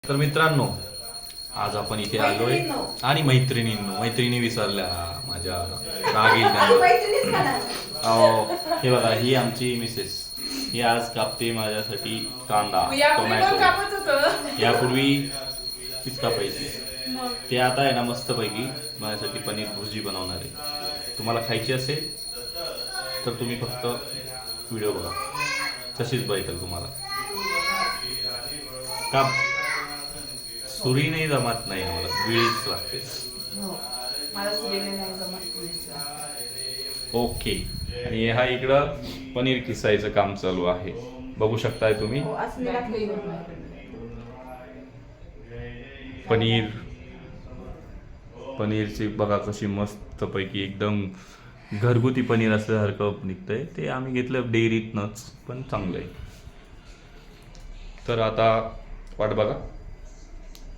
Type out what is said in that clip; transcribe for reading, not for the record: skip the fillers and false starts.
तर मित्रांनो, आज आपण इथे आलोय आणि मैत्रिणी विसरल्या माझ्या हे बघा, ही आमची मिसेस. ही आज कापते माझ्यासाठी कांदा टोमॅटो. यापूर्वी तीच कापायची. ते आता आहे ना मस्तपैकी माझ्यासाठी पनीर भुर्जी बनवणार आहे. तुम्हाला खायची असेल तर तुम्ही फक्त व्हिडिओ बघा, तशीच भेटेल तुम्हाला. काप. सुरी नाही जमत, नाही आम्हाला विळीच लागते. ओके. आणि हा इकडं पनीर किसायचं काम चालू आहे, बघू शकताय तुम्ही. पनीरची बघा कशी मस्त पैकी एकदम घरगुती पनीर असल्यासारखं निघतंय. ते आम्ही घेतलं डेअरीतनंच, पण चांगलं आहे. तर आता वाट बघा.